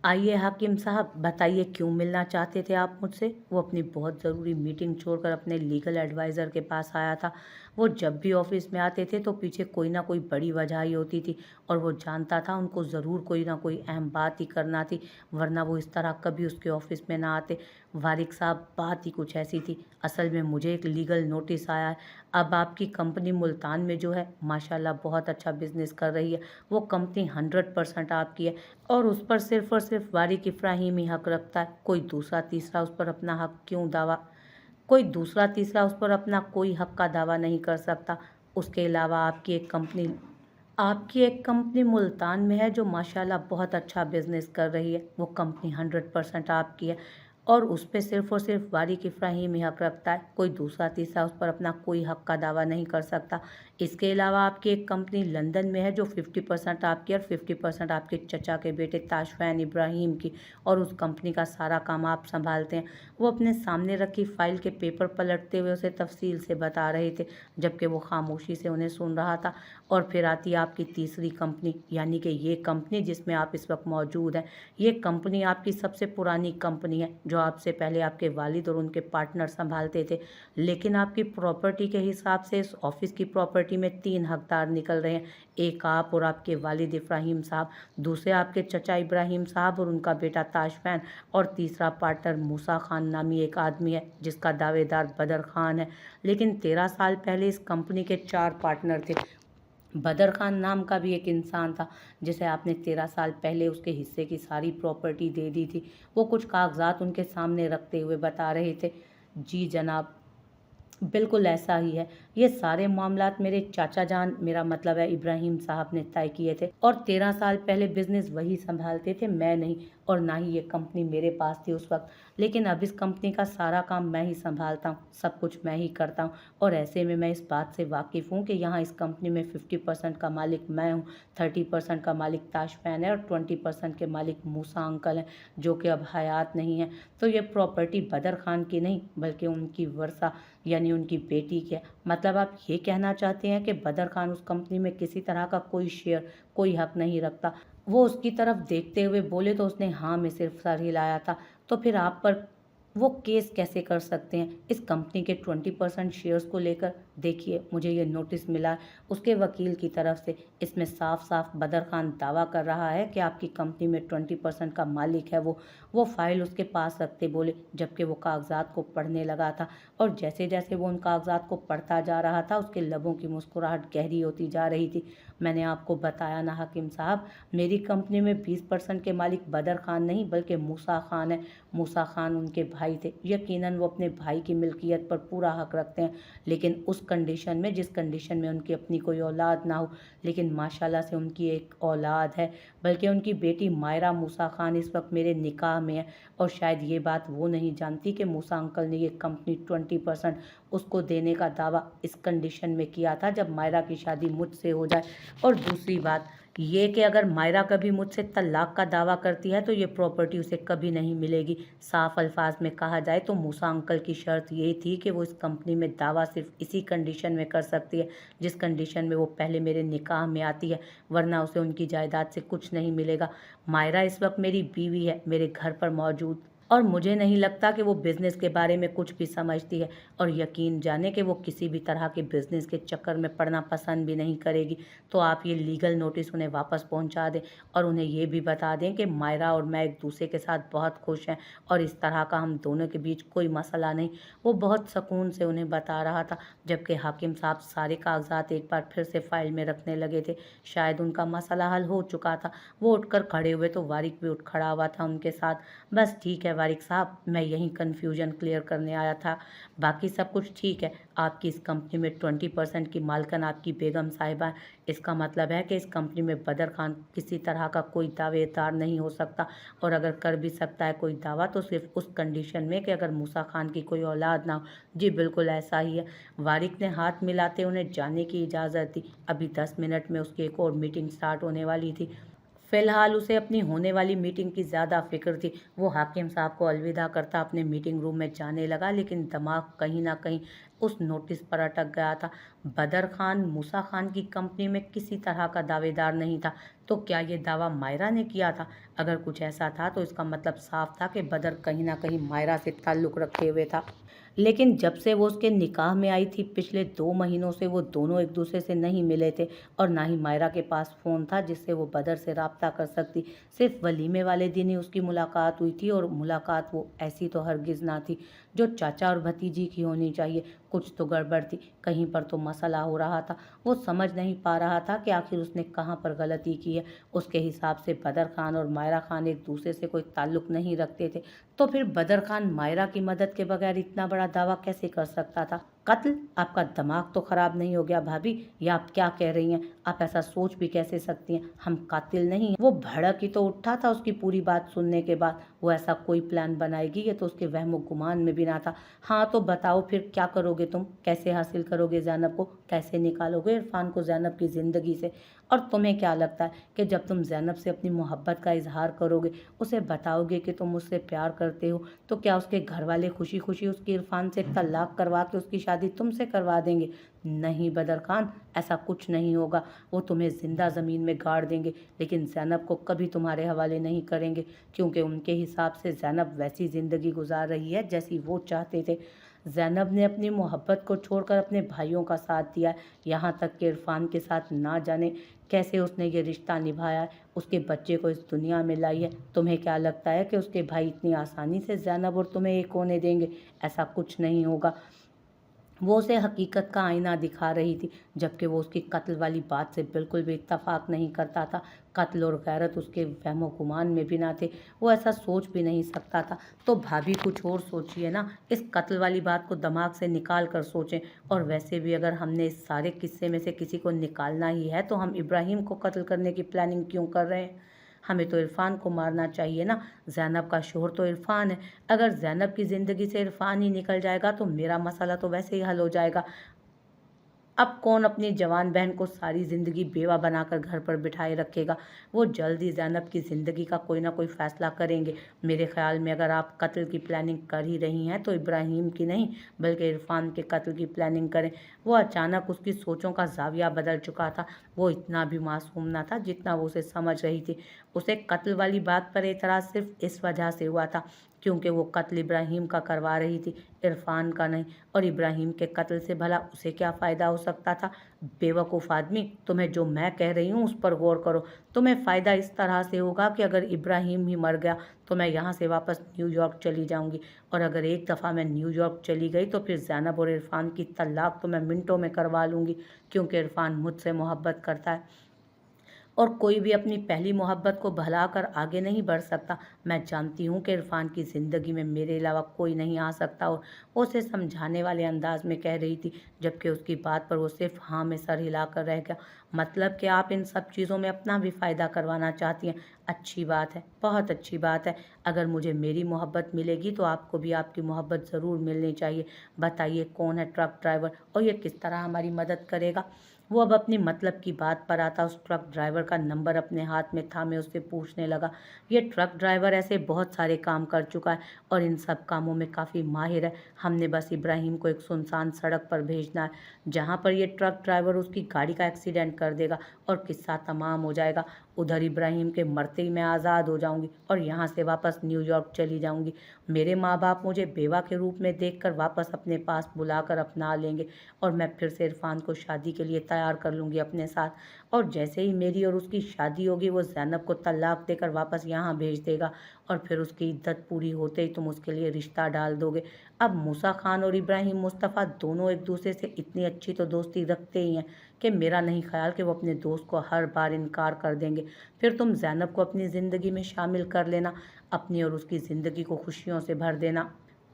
आइए हाकिम साहब, बताइए क्यों मिलना चाहते थे आप मुझसे? वो अपनी बहुत ज़रूरी मीटिंग छोड़कर अपने लीगल एडवाइज़र के पास आया था। वो जब भी ऑफिस में आते थे तो पीछे कोई ना कोई बड़ी वजह ही होती थी और वो जानता था उनको ज़रूर कोई ना कोई अहम बात ही करना थी, वरना वो इस तरह कभी उसके ऑफिस में ना आते। वारिक साहब, बात ही कुछ ऐसी थी। असल में मुझे एक लीगल नोटिस आया है। अब आपकी कंपनी मुल्तान में जो है माशाल्लाह बहुत अच्छा बिज़नेस कर रही है। वो कंपनी 100% आपकी है और उस पर सिर्फ़ और सिर्फ़ वारिक इब्राहिम ही हक़ रखता है। कोई दूसरा तीसरा उस पर अपना कोई हक़ का दावा नहीं कर सकता। उसके अलावा आपकी एक कंपनी मुल्तान में है जो माशाल्लाह बहुत अच्छा बिज़नेस कर रही है। वो कंपनी 100% आपकी है और उस पे सिर्फ़ और सिर्फ़ वारिक इब्राहिम ही हक़ रखता है। कोई दूसरा तीसरा उस पर अपना कोई हक़ का दावा नहीं कर सकता। इसके अलावा आपकी एक कंपनी लंदन में है जो 50% आपकी और 50% आपके चचा के बेटे ताशफैन इब्राहिम की, और उस कंपनी का सारा काम आप सँभालते हैं। वो अपने सामने रखी फ़ाइल के पेपर पलटते हुए उसे तफ़सील से बता रहे थे, जबकि वो ख़ामोशी से उन्हें सुन रहा था। और फिर आती है आपकी तीसरी कंपनी, यानी कि ये कंपनी जिसमें आप इस वक्त मौजूद हैं। ये कंपनी आपकी सबसे पुरानी कंपनी है जो आपसे पहले आपके वालिद और उनके पार्टनर संभालते थे। लेकिन आपकी प्रॉपर्टी के हिसाब से इस ऑफिस की प्रॉपर्टी में तीन हकदार निकल रहे हैं। एक आप और आपके वालिद इब्राहिम साहब, दूसरे आपके चचा इब्राहिम साहब और उनका बेटा ताशफैन, और तीसरा पार्टनर मूसा खान नामी एक आदमी है जिसका दावेदार बदर खान है। लेकिन 13 साल पहले इस कंपनी के चार पार्टनर थे। बदर खान नाम का भी एक इंसान था जिसे आपने 13 साल पहले उसके हिस्से की सारी प्रॉपर्टी दे दी थी। वो कुछ कागजात उनके सामने रखते हुए बता रहे थे। जी जनाब, बिल्कुल ऐसा ही है। ये सारे मामलात मेरे चाचा जान, मेरा मतलब है इब्राहिम साहब ने तय किए थे, और 13 साल पहले बिजनेस वही संभालते थे, मैं नहीं। और ना ही ये कंपनी मेरे पास थी उस वक्त। लेकिन अब इस कंपनी का सारा काम मैं ही संभालता हूँ, सब कुछ मैं ही करता हूँ। और ऐसे में मैं इस बात से वाकिफ़ हूँ कि यहाँ इस कंपनी में 50% का मालिक मैं हूँ, 30% का मालिक ताशफैन है और 20% के मालिक मूसा अंकल हैं, जो कि अब हयात नहीं है। तो ये प्रॉपर्टी बदर खान की नहीं बल्कि उनकी वर्षा यानी उनकी बेटी के। मतलब आप ये कहना चाहते हैं कि बदर खान उस कंपनी में किसी तरह का कोई शेयर, कोई हक नहीं रखता? वो उसकी तरफ देखते हुए बोले तो उसने हाँ में सिर्फ सर हिलाया था। तो फिर आप पर वो केस कैसे कर सकते हैं इस कंपनी के 20% शेयर्स को लेकर? देखिए, मुझे ये नोटिस मिला है उसके वकील की तरफ से। इसमें साफ साफ बदर खान दावा कर रहा है कि आपकी कंपनी में 20% का मालिक है वो फाइल उसके पास रखते बोले, जबकि वो कागजात को पढ़ने लगा था। और जैसे जैसे वो उन कागजात को पढ़ता जा रहा था उसके लबों की मुस्कुराहट गहरी होती जा रही थी। मैंने आपको बताया ना हाकिम साहब, मेरी कंपनी में 20% के मालिक बदर खान नहीं बल्कि मूसा खान है। मूसा खान उनके भाई थे। यकीनन वो अपने भाई की मिल्कियत पर पूरा हक रखते हैं, लेकिन उस कंडीशन में जिस कंडीशन में उनकी अपनी कोई औलाद ना हो। लेकिन माशाल्लाह से उनकी एक औलाद है, बल्कि उनकी बेटी मायरा मूसा खान इस वक्त मेरे निकाह में है। और शायद ये बात वो नहीं जानती कि मूसा अंकल ने ये कंपनी 20% उसको देने का दावा इस कंडीशन में किया था जब मायरा की शादी मुझसे हो जाए। और दूसरी बात ये कि अगर मायरा कभी मुझसे तलाक का दावा करती है तो ये प्रॉपर्टी उसे कभी नहीं मिलेगी। साफ अल्फाज में कहा जाए तो मूसा अंकल की शर्त ये थी कि वो इस कंपनी में दावा सिर्फ इसी कंडीशन में कर सकती है जिस कंडीशन में वो पहले मेरे निकाह में आती है, वरना उसे उनकी जायदाद से कुछ नहीं मिलेगा। मायरा इस वक्त मेरी बीवी है, मेरे घर पर मौजूद, और मुझे नहीं लगता कि वो बिज़नेस के बारे में कुछ भी समझती है। और यकीन जाने कि वो किसी भी तरह के बिज़नेस के चक्कर में पड़ना पसंद भी नहीं करेगी। तो आप ये लीगल नोटिस उन्हें वापस पहुंचा दें और उन्हें ये भी बता दें कि मायरा और मैं एक दूसरे के साथ बहुत खुश हैं और इस तरह का हम दोनों के बीच कोई मसला नहीं। वो बहुत सुकून से उन्हें बता रहा था, जबकि हाकिम साहब सारे कागजात एक बार फिर से फाइल में रखने लगे थे। शायद उनका मसला हल हो चुका था। वो उठकर खड़े हुए तो वारिक भी उठ खड़ा हुआ था उनके साथ। बस ठीक है वारिक साहब, मैं यहीं कन्फ्यूजन क्लियर करने आया था। बाकी सब कुछ ठीक है। आपकी इस कंपनी में 20% की मालकन आपकी बेगम साहिबा है। इसका मतलब है कि इस कंपनी में बदर खान किसी तरह का कोई दावेदार नहीं हो सकता, और अगर कर भी सकता है कोई दावा तो सिर्फ उस कंडीशन में कि अगर मूसा खान की कोई औलाद ना हो। जी बिल्कुल ऐसा ही है। वारिक ने हाथ मिलाते उन्हें जाने की इजाज़त दी। अभी 10 मिनट में उसकी एक और मीटिंग स्टार्ट होने वाली थी। फिलहाल उसे अपनी होने वाली मीटिंग की ज़्यादा फिक्र थी। वो हाकिम साहब को अलविदा करता अपने मीटिंग रूम में जाने लगा, लेकिन दिमाग कहीं ना कहीं उस नोटिस पर अटक गया था। बदर खान मूसा खान की कंपनी में किसी तरह का दावेदार नहीं था, तो क्या ये दावा मायरा ने किया था? अगर कुछ ऐसा था तो इसका मतलब साफ था कि बदर कहीं ना कहीं मायरा से ताल्लुक़ रखे हुए था। लेकिन जब से वो उसके निकाह में आई थी, पिछले 2 महीनों से वो दोनों एक-दूसरे से नहीं मिले थे और ना ही मायरा के पास फ़ोन था जिससे वो बदर से राब्ता कर सकती। सिर्फ़ वलीमे वाले दिन ही उसकी मुलाकात हुई थी और मुलाकात वो ऐसी तो हरगिज़ ना थी, जो चाचा और भतीजी की होनी चाहिए। कुछ तो गड़बड़ थी, कहीं पर तो मसला हो रहा था। वो समझ नहीं पा रहा था कि आखिर उसने कहाँ पर गलती की है। उसके हिसाब से बदर खान और मायरा खान एक-दूसरे से कोई ताल्लुक़ नहीं रखते थे। तो फिर बदर खान मायरा की मदद के बगैर इतना बड़ा दावा कैसे कर सकता था? कत्ल? आपका दिमाग तो खराब नहीं हो गया भाभी? ये आप क्या कह रही हैं? आप ऐसा सोच भी कैसे सकती हैं? हम कातिल नहीं हैं। वो भड़क ही तो उठा था उसकी पूरी बात सुनने के बाद। वो ऐसा कोई प्लान बनाएगी ये तो उसके वहमो गुमान में भी ना था। हाँ तो बताओ फिर क्या करोगे तुम? कैसे हासिल करोगे ज़ैनब को? कैसे निकालोगे इरफान को ज़ैनब की ज़िंदगी से? और तुम्हें क्या लगता है कि जब तुम ज़ैनब से अपनी मोहब्बत का इज़हार करोगे, उसे बताओगे कि तुम मुझसे प्यार करते हो, तो क्या उसके घर वाले खुशी-खुशी उसकी इरफान से तलाक करवा के उसकी शादी तुमसे करवा देंगे? नहीं बदर खान, ऐसा कुछ नहीं होगा। वो तुम्हें ज़िंदा ज़मीन में गाड़ देंगे, लेकिन ज़ैनब को कभी तुम्हारे हवाले नहीं करेंगे, क्योंकि उनके हिसाब से ज़ैनब वैसी ज़िंदगी गुजार रही है जैसी वो चाहते थे। ज़ैनब ने अपनी मोहब्बत को छोड़कर अपने भाइयों का साथ दिया है, यहाँ तक कि इरफान के साथ ना जाने कैसे उसने ये रिश्ता निभाया है, उसके बच्चे को इस दुनिया में लाई है। तुम्हें क्या लगता है कि उसके भाई इतनी आसानी से ज़ैनब और तुम्हें एक होने देंगे? ऐसा कुछ नहीं होगा। वो उसे हकीकत का आईना दिखा रही थी, जबकि वो उसकी कत्ल वाली बात से बिल्कुल भी इत्तफाक नहीं करता था। कत्ल और गैरत उसके वहमो गुमान में भी ना थे, वो ऐसा सोच भी नहीं सकता था। तो भाभी कुछ और सोचिए ना, इस कत्ल वाली बात को दिमाग से निकाल कर सोचें। और वैसे भी अगर हमने इस सारे किस्से में से किसी को निकालना ही है तो हम इब्राहिम को कत्ल करने की प्लानिंग क्यों कर रहे हैं? हमें तो इरफान को मारना चाहिए ना। ज़ैनब का शोहर तो इरफान है। अगर ज़ैनब की ज़िंदगी से इरफान ही निकल जाएगा तो मेरा मसला तो वैसे ही हल हो जाएगा। अब कौन अपनी जवान बहन को सारी ज़िंदगी बेवा बनाकर घर पर बिठाए रखेगा? वो जल्द ही ज़ैनब की ज़िंदगी का कोई ना कोई फ़ैसला करेंगे। मेरे ख़्याल में अगर आप कत्ल की प्लानिंग कर ही रही हैं तो इब्राहिम की नहीं, बल्कि इरफान के कत्ल की प्लानिंग करें। वो अचानक उसकी सोचों का ज़ाविया बदल चुका था। वो इतना भी मासूम ना था जितना वो उसे समझ रही थी। उसे कत्ल वाली बात पर एतराज़ सिर्फ़ इस वजह से हुआ था क्योंकि वो कत्ल इब्राहिम का करवा रही थी, इरफान का नहीं। और इब्राहिम के कत्ल से भला उसे क्या फ़ायदा हो सकता था? बेवकूफ़ आदमी, तुम्हें जो मैं कह रही हूँ उस पर गौर करो। तुम्हें फ़ायदा इस तरह से होगा कि अगर इब्राहिम ही मर गया तो मैं यहाँ से वापस न्यूयॉर्क चली जाऊँगी, और अगर एक दफ़ा मैं न्यूयॉर्क चली गई तो फिर ज़ैनब और इरफान की तलाक तो मैं मिनटों में करवा लूँगी, क्योंकि इरफान मुझसे मोहब्बत करता है और कोई भी अपनी पहली मोहब्बत को भुलाकर आगे नहीं बढ़ सकता। मैं जानती हूँ कि इरफान की ज़िंदगी में मेरे अलावा कोई नहीं आ सकता, और वो उसे समझाने वाले अंदाज में कह रही थी, जबकि उसकी बात पर वो सिर्फ हाँ में सर हिलाकर रह गया। मतलब कि आप इन सब चीज़ों में अपना भी फ़ायदा करवाना चाहती हैं। अच्छी बात है, बहुत अच्छी बात है। अगर मुझे मेरी मोहब्बत मिलेगी तो आपको भी आपकी मोहब्बत ज़रूर मिलनी चाहिए। बताइए कौन है ट्रक ड्राइवर और ये किस तरह हमारी मदद करेगा? वो अब अपनी मतलब की बात पर आता उस ट्रक ड्राइवर का नंबर अपने हाथ में थामे उससे पूछने लगा। ये ट्रक ड्राइवर ऐसे बहुत सारे काम कर चुका है और इन सब कामों में काफ़ी माहिर है। हमने बस इब्राहिम को एक सुनसान सड़क पर भेजना है, जहाँ पर ये ट्रक ड्राइवर उसकी गाड़ी का एक्सीडेंट कर देगा और किस्सा तमाम हो जाएगा। उधर इब्राहिम के मरते ही मैं आज़ाद हो जाऊंगी और यहाँ से वापस न्यूयॉर्क चली जाऊंगी। मेरे माँ बाप मुझे बेवा के रूप में देखकर वापस अपने पास बुलाकर अपना लेंगे और मैं फिर से इरफान को शादी के लिए तैयार कर लूँगी अपने साथ। और जैसे ही मेरी और उसकी शादी होगी वो ज़ैनब को तलाक देकर वापस यहाँ भेज देगा और फिर उसकी इद्दत पूरी होते ही तुम उसके लिए रिश्ता डाल दोगे। अब मूसा खान और इब्राहिम मुस्तफ़ा दोनों एक दूसरे से इतनी अच्छी तो दोस्ती रखते ही हैं कि मेरा नहीं ख्याल कि वो अपने दोस्त को हर बार इनकार कर देंगे। फिर तुम ज़ैनब को अपनी ज़िंदगी में शामिल कर लेना, अपनी और उसकी ज़िंदगी को खुशियों से भर देना।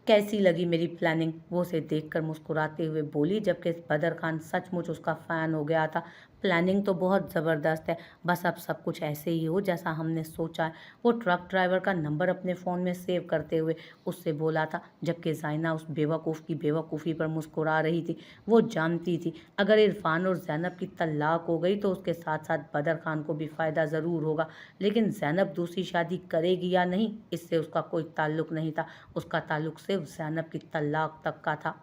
कैसी लगी मेरी प्लानिंग? वो उसे देखकर मुस्कुराते हुए बोली, जबकि बदर खान सचमुच उसका फ़ैन हो गया था। प्लानिंग तो बहुत ज़बरदस्त है, बस अब सब कुछ ऐसे ही हो जैसा हमने सोचा है। वो ट्रक ड्राइवर का नंबर अपने फ़ोन में सेव करते हुए उससे बोला था, जबकि ज़ाइना उस बेवकूफ़ की बेवकूफ़ी पर मुस्कुरा रही थी। वो जानती थी अगर इरफान और ज़ैनब की तलाक हो गई तो उसके साथ साथ बदर खान को भी फ़ायदा ज़रूर होगा, लेकिन ज़ैनब दूसरी शादी करेगी या नहीं इससे उसका कोई ताल्लुक़ नहीं था। उसका ताल्लुक़ सिर्फ ज़ैनब की तलाक तक का था।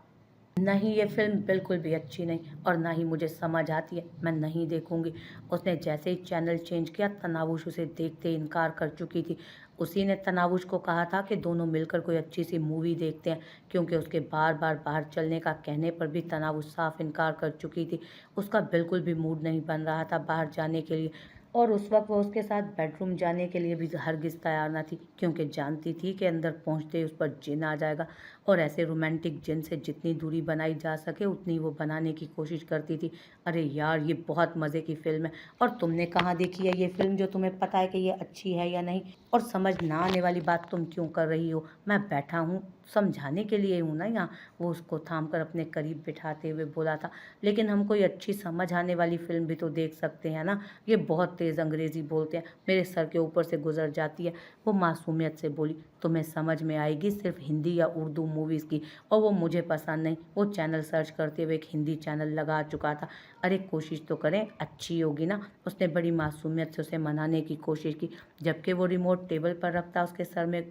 नहीं, ये फ़िल्म बिल्कुल भी अच्छी नहीं और ना ही मुझे समझ आती है, मैं नहीं देखूँगी। उसने जैसे ही चैनल चेंज किया, तनावुश उसे देखते इनकार कर चुकी थी। उसी ने तनावुश को कहा था कि दोनों मिलकर कोई अच्छी-सी मूवी देखते हैं, क्योंकि उसके बार-बार बाहर चलने का कहने पर भी तनावुश साफ इनकार कर चुकी थी। उसका बिल्कुल भी मूड नहीं बन रहा था बाहर जाने के लिए और उस वक़्त वो उसके साथ बेडरूम जाने के लिए भी हरगिज़ तैयार ना थी, क्योंकि जानती थी कि अंदर पहुँचते ही उस पर जिन आ जाएगा। और ऐसे रोमांटिक जिन से जितनी दूरी बनाई जा सके उतनी वो बनाने की कोशिश करती थी। अरे यार, ये बहुत मज़े की फ़िल्म है और तुमने कहाँ देखी है ये फ़िल्म जो तुम्हें पता है कि ये अच्छी है या नहीं? और समझ ना आने वाली बात तुम क्यों कर रही हो? मैं बैठा हूँ, समझाने के लिए हूँ ना यहाँ। वो उसको थाम कर अपने करीब बिठाते हुए बोला था। लेकिन हम कोई अच्छी समझ आने वाली फ़िल्म भी तो देख सकते हैं ना? ये बहुत तेज़ अंग्रेज़ी बोलते हैं, मेरे सर के ऊपर से गुज़र जाती है। वो मासूमियत से बोली, तुम्हें समझ में आएगी सिर्फ हिंदी या उर्दू मूवीज़ की और वो मुझे पसंद नहीं। वो चैनल सर्च करते हुए एक हिंदी चैनल लगा चुका था। अरे कोशिश तो करें, अच्छी होगी ना। उसने बड़ी मासूमियत से उसे मनाने की कोशिश की, जबकि वो रिमोट टेबल पर रखता उसके सर में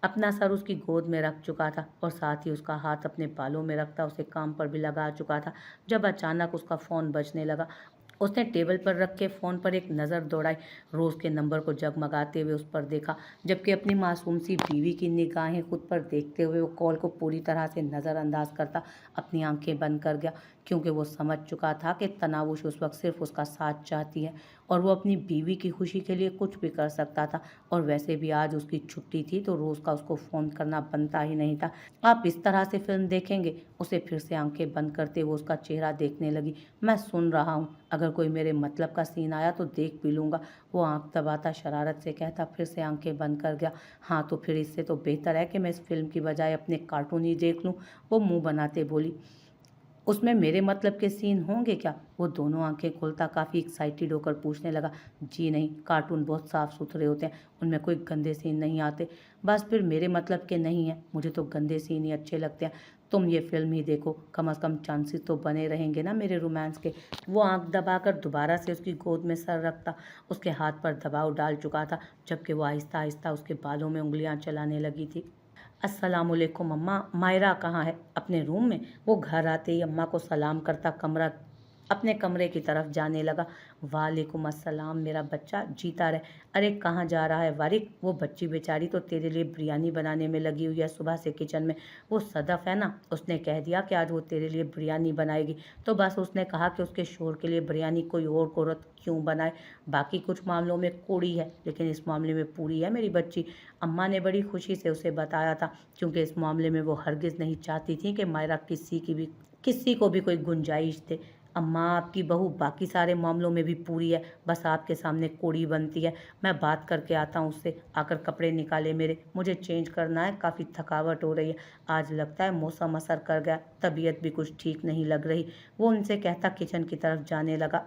अपना सर उसकी गोद में रख चुका था और साथ ही उसका हाथ अपने बालों में रखता उसे काम पर भी लगा चुका था, जब अचानक उसका फ़ोन बजने लगा। उसने टेबल पर रखे फ़ोन पर एक नज़र दौड़ाई, रोज़ के नंबर को जगमगाते हुए उस पर देखा, जबकि अपनी मासूम सी बीवी की निगाहें खुद पर देखते हुए वो कॉल को पूरी तरह से नज़रअंदाज करता अपनी आंखें बंद कर गया, क्योंकि वो समझ चुका था कि तनावुश उस वक्त सिर्फ उसका साथ चाहती है और वो अपनी बीवी की खुशी के लिए कुछ भी कर सकता था। और वैसे भी आज उसकी छुट्टी थी तो रोज़ का उसको फ़ोन करना बनता ही नहीं था। आप इस तरह से फ़िल्म देखेंगे? उसे फिर से आंखें बंद करते हुए उसका चेहरा देखने लगी। मैं सुन रहा हूँ, अगर कोई मेरे मतलब का सीन आया तो देख भी लूँगा। वो आँख दबाता शरारत से कहता फिर से आंखें बंद कर गया। हाँ, तो फिर इससे तो बेहतर है कि मैं इस फ़िल्म की बजाय अपने कार्टून ही देख लूँ। वो मुँह बनाते बोली। उसमें मेरे मतलब के सीन होंगे क्या? वो दोनों आँखें खोलता काफ़ी एक्साइटेड होकर पूछने लगा। जी नहीं, कार्टून बहुत साफ-सुथरे होते हैं, उनमें कोई गंदे सीन नहीं आते। बस फिर मेरे मतलब के नहीं हैं, मुझे तो गंदे सीन ही अच्छे लगते हैं। तुम ये फ़िल्म ही देखो, कम से कम चांसेस तो बने रहेंगे ना मेरे रोमांस के। वो आँख दबाकर दोबारा से उसकी गोद में सर रखता, उसके हाथ पर दबाव डाल चुका था, जबकि वो आहिस्ता-आहिस्ता उसके बालों में उँगलियाँ चलाने लगी थी। अस्सलामुअलैकुम अम्मा, मायरा कहाँ है? अपने रूम में। वो घर आते ही अम्मा को सलाम करता अपने कमरे की तरफ जाने लगा। वालेकुम अस्सलाम मेरा बच्चा, जीता रहे। अरे कहाँ जा रहा है वारिक? वो बच्ची बेचारी तो तेरे लिए बिरयानी बनाने में लगी हुई है सुबह से किचन में। वो सदफ है ना, उसने कह दिया कि आज वो तेरे लिए बिरयानी बनाएगी, तो बस उसने कहा कि उसके शोहर के लिए बिरयानी कोई और औरत क्यों बनाए। बाकी कुछ मामलों में कोड़ी है, लेकिन इस मामले में पूरी है मेरी बच्ची। अम्मा ने बड़ी खुशी से उसे बताया था, क्योंकि इस मामले में वो हरगिज़ नहीं चाहती थी कि मायरा किसी को भी कोई गुंजाइश दे। अम्मा, आपकी बहू बाकी सारे मामलों में भी पूरी है, बस आपके सामने कोड़ी बनती है। मैं बात करके आता हूँ उससे। आकर कपड़े निकाले मेरे, मुझे चेंज करना है, काफ़ी थकावट हो रही है। आज लगता है मौसम असर कर गया, तबीयत भी कुछ ठीक नहीं लग रही। वो उनसे कहता किचन की तरफ जाने लगा।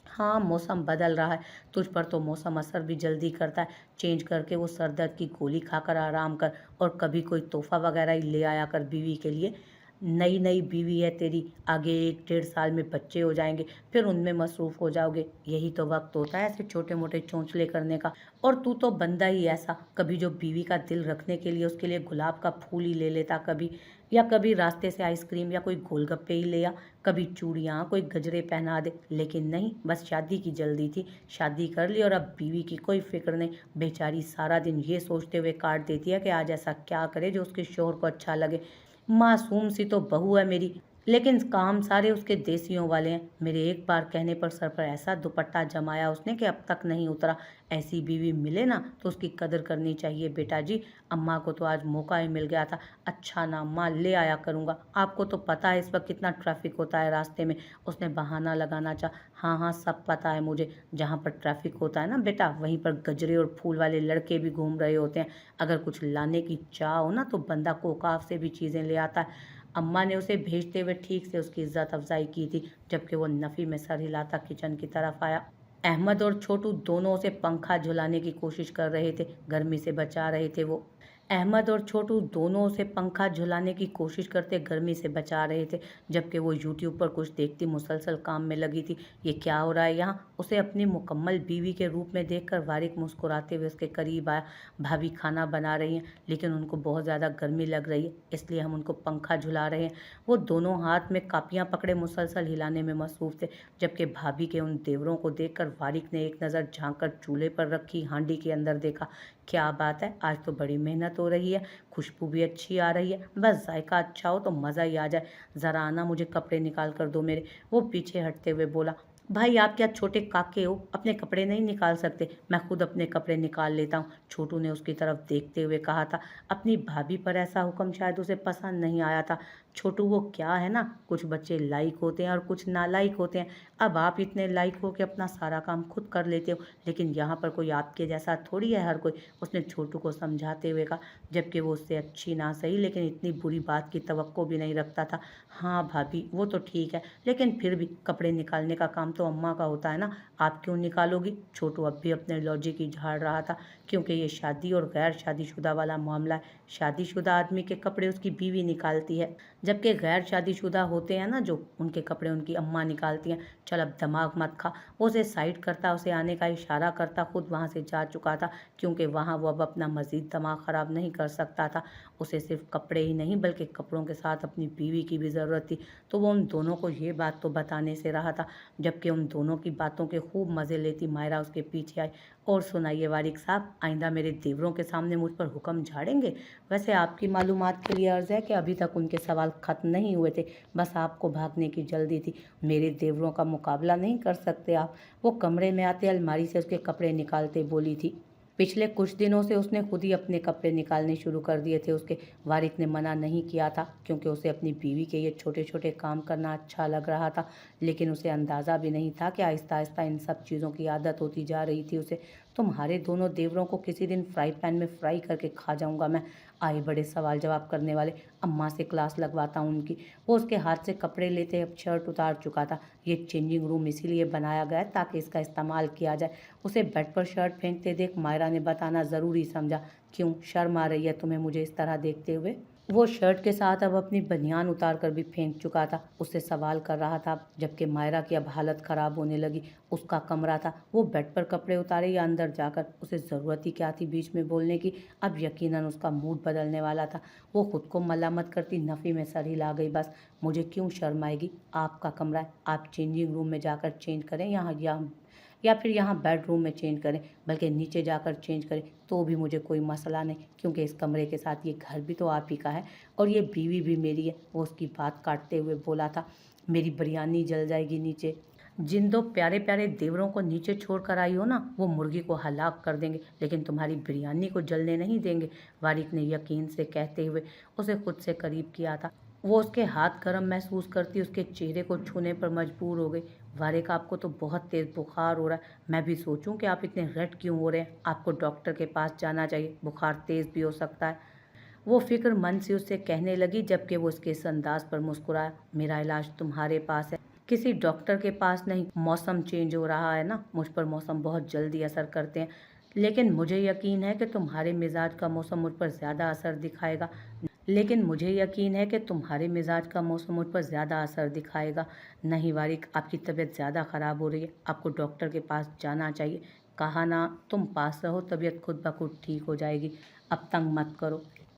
हाँ, मौसम बदल रहा है, तुझ पर तो मौसम असर भी जल्दी करता है। चेंज करके वो सर दर्द की गोली खाकर आराम कर और कभी कोई तोहफ़ा वगैरह ही ले आया कर बीवी के लिए। नई-नई बीवी है तेरी, आगे 1 डेढ़ साल में बच्चे हो जाएँगे, फिर उनमें मसरूफ़ हो जाओगे। यही तो वक़्त होता है ऐसे छोटे-मोटे चोंचले करने का। और तू तो बंदा ही ऐसा, कभी जो बीवी का दिल रखने के लिए उसके लिए गुलाब का फूल ही ले लेता कभी, या कभी रास्ते से आइसक्रीम या कोई गोलगप्पे ही ले आ, कभी चूड़ियाँ, कोई गजरे पहना दे। लेकिन नहीं, बस शादी की जल्दी थी, शादी कर ली और अब बीवी की कोई फ़िक्र नहीं। बेचारी सारा दिन ये सोचते हुए काट देती है कि आज ऐसा क्या करे जो उसके शौहर को अच्छा लगे। मासूम सी तो बहू है मेरी, लेकिन काम सारे उसके देसियों वाले हैं। मेरे एक बार कहने पर सर पर ऐसा दुपट्टा जमाया उसने कि अब तक नहीं उतरा। ऐसी बीवी मिले ना तो उसकी कदर करनी चाहिए बेटा जी। अम्मा को तो आज मौका ही मिल गया था। अच्छा ना अम्मा, ले आया करूँगा। आपको तो पता है इस वक्त कितना ट्रैफिक होता है रास्ते में। उसने बहाना लगाना चाहा। हाँ हाँ, सब पता है मुझे। जहाँ पर ट्रैफिक होता है ना बेटा, वहीं पर गजरे और फूल वाले लड़के भी घूम रहे होते हैं। अगर कुछ लाने की चाह हो ना तो बंदा कोकाफ से भी चीज़ें ले आता है। अम्मा ने उसे भेजते हुए ठीक से उसकी इज्जत अफजाई की थी, जबकि वो नफ़ी में सर हिलाता किचन की तरफ आया। अहमद और छोटू दोनों उसे पंखा झुलाने की कोशिश कर रहे थे, गर्मी से बचा रहे थे वो। अहमद और छोटू दोनों उसे पंखा झुलाने की कोशिश करते गर्मी से बचा रहे थे, जबकि वो यूट्यूब पर कुछ देखती मुसलसल काम में लगी थी। ये क्या हो रहा है यहाँ? उसे अपनी मुकम्मल बीवी के रूप में देखकर वारिक मुस्कुराते हुए उसके करीब आया। भाभी खाना बना रही हैं, लेकिन उनको बहुत ज़्यादा गर्मी लग रही है, इसलिए हम उनको पंखा झुला रहे हैं। वो दोनों हाथ में कापियाँ पकड़े मुसलसल हिलाने में मसरूफ थे, जबकि भाभी के उन तेवरों को देखकर वारिक ने एक नज़र झाँक कर चूल्हे पर रखी हांडी के अंदर देखा। क्या बात है, आज तो बड़ी मेहनत हो रही है, खुशबू भी अच्छी आ रही है, बस जायका अच्छा हो तो मज़ा ही आ जाए। ज़रा आना, मुझे कपड़े निकाल कर दो मेरे। वो पीछे हटते हुए बोला, भाई आप क्या छोटे काके हो, अपने कपड़े नहीं निकाल सकते? मैं खुद अपने कपड़े निकाल लेता हूँ, छोटू ने उसकी तरफ देखते हुए कहा था। अपनी भाभी पर ऐसा हुक्म शायद उसे पसंद नहीं आया था। छोटू, वो क्या है ना, कुछ बच्चे लायक होते हैं और कुछ नालायक होते हैं। अब आप इतने लायक हो कि अपना सारा काम खुद कर लेते हो, लेकिन यहाँ पर कोई आपके जैसा थोड़ी है हर कोई, उसने छोटू को समझाते हुए कहा, जबकि वो उससे अच्छी ना सही लेकिन इतनी बुरी बात की तवक्को भी नहीं रखता था। हाँ भाभी, वो तो ठीक है, लेकिन फिर भी कपड़े निकालने का काम तो अम्मा का होता है ना, आप क्यों निकालोगी? छोटू अब भी अपने लॉजिक ही झाड़ रहा था, क्योंकि ये शादी और गैर शादीशुदा वाला मामला है। शादीशुदा आदमी के कपड़े उसकी बीवी निकालती है, जबकि गैर शादीशुदा होते हैं ना जो, उनके कपड़े उनकी अम्मा निकालती हैं। चल अब दिमाग मत खा। वो उसे साइड करता, उसे आने का इशारा करता खुद वहाँ से जा चुका था, क्योंकि वहाँ वो अब अपना मज़ीद दिमाग ख़राब नहीं कर सकता था। उसे सिर्फ कपड़े ही नहीं बल्कि कपड़ों के साथ अपनी बीवी की भी ज़रूरत थी, तो वो उन दोनों को ये बात तो बताने से रहा था। जबकि उन दोनों की बातों के खूब मज़े लेती मायरा उसके पीछे आई। और सुनाइए वारिक साहब, आइंदा मेरे देवरों के सामने मुझ पर हुक्म झाड़ेंगे? वैसे आपकी मालूमात के लिए अर्ज़ है कि अभी तक उनके सवाल ख़त्म नहीं हुए थे, बस आपको भागने की जल्दी थी। मेरे देवरों का मुकाबला नहीं कर सकते आप। वो कमरे में आते अलमारी से उसके कपड़े निकालते बोली थी। पिछले कुछ दिनों से उसने खुद ही अपने कपड़े निकालने शुरू कर दिए थे उसके। वारिक ने मना नहीं किया था, क्योंकि उसे अपनी बीवी के ये छोटे छोटे काम करना अच्छा लग रहा था, लेकिन उसे अंदाज़ा भी नहीं था कि आहिस्ता आहिस्ता इन सब चीज़ों की आदत होती जा रही थी उसे। तुम्हारे दोनों देवरों को किसी दिन फ्राई पैन में फ्राई करके खा जाऊंगा मैं। आए बड़े सवाल जवाब करने वाले, अम्मा से क्लास लगवाता हूँ उनकी। वो उसके हाथ से कपड़े लेते अब शर्ट उतार चुका था। ये चेंजिंग रूम इसीलिए बनाया गया है ताकि इसका इस्तेमाल किया जाए। उसे बेड पर शर्ट फेंकते देख मायरा ने बताना ज़रूरी समझा, क्यों शर्म आ रही है तुम्हें मुझे इस तरह देखते हुए? वो शर्ट के साथ अब अपनी बनियान उतार कर भी फेंक चुका था, उससे सवाल कर रहा था, जबकि मायरा की अब हालत ख़राब होने लगी। उसका कमरा था, वो बेड पर कपड़े उतारे या अंदर जाकर, उसे ज़रूरत ही क्या थी बीच में बोलने की? अब यकीनन उसका मूड बदलने वाला था। वो खुद को मलामत करती नफ़ी में सर हिला गई। बस मुझे क्यों शर्म आएगी? आपका कमरा है, आप चेंजिंग रूम में जाकर चेंज करें, यहाँ या फिर यहाँ बेडरूम में चेंज करें, बल्कि नीचे जाकर चेंज करें तो भी मुझे कोई मसला नहीं, क्योंकि इस कमरे के साथ ये घर भी तो आप ही का है और ये बीवी भी मेरी है। वो उसकी बात काटते हुए बोला था, मेरी बिरयानी जल जाएगी नीचे। जिन दो प्यारे प्यारे देवरों को नीचे छोड़ कर आई हो ना, वो मुर्गी को हलाक कर देंगे, लेकिन तुम्हारी बिरयानी को जलने नहीं देंगे, वारिक ने यकीन से कहते हुए उसे खुद से करीब किया था। वो उसके हाथ गर्म महसूस करती उसके चेहरे को छूने पर मजबूर हो गई। वारिक, आपको तो बहुत तेज़ बुखार हो रहा है। मैं भी सोचूं कि आप इतने रेड क्यों हो रहे हैं, आपको डॉक्टर के पास जाना चाहिए, बुखार तेज़ भी हो सकता है। वो फिक्रमंद सी उससे कहने लगी, जबकि वो उसके इस अंदाज पर मुस्कुराया। मेरा इलाज तुम्हारे पास है, किसी डॉक्टर के पास नहीं। मौसम चेंज हो रहा है ना, मुझ पर मौसम बहुत जल्दी असर करते हैं, लेकिन मुझे यकीन है कि तुम्हारे मिजाज का मौसम मुझ पर ज़्यादा असर दिखाएगा। लेकिन मुझे यकीन है कि तुम्हारे मिजाज का मौसम मुझ पर ज़्यादा असर दिखाएगा। नहीं वारिक, आपकी तबीयत ज़्यादा ख़राब हो रही है, आपको डॉक्टर के पास जाना चाहिए। कहा ना, तुम पास रहो, तबीयत खुद ब खुद ठीक हो जाएगी। अब तंग मत करो।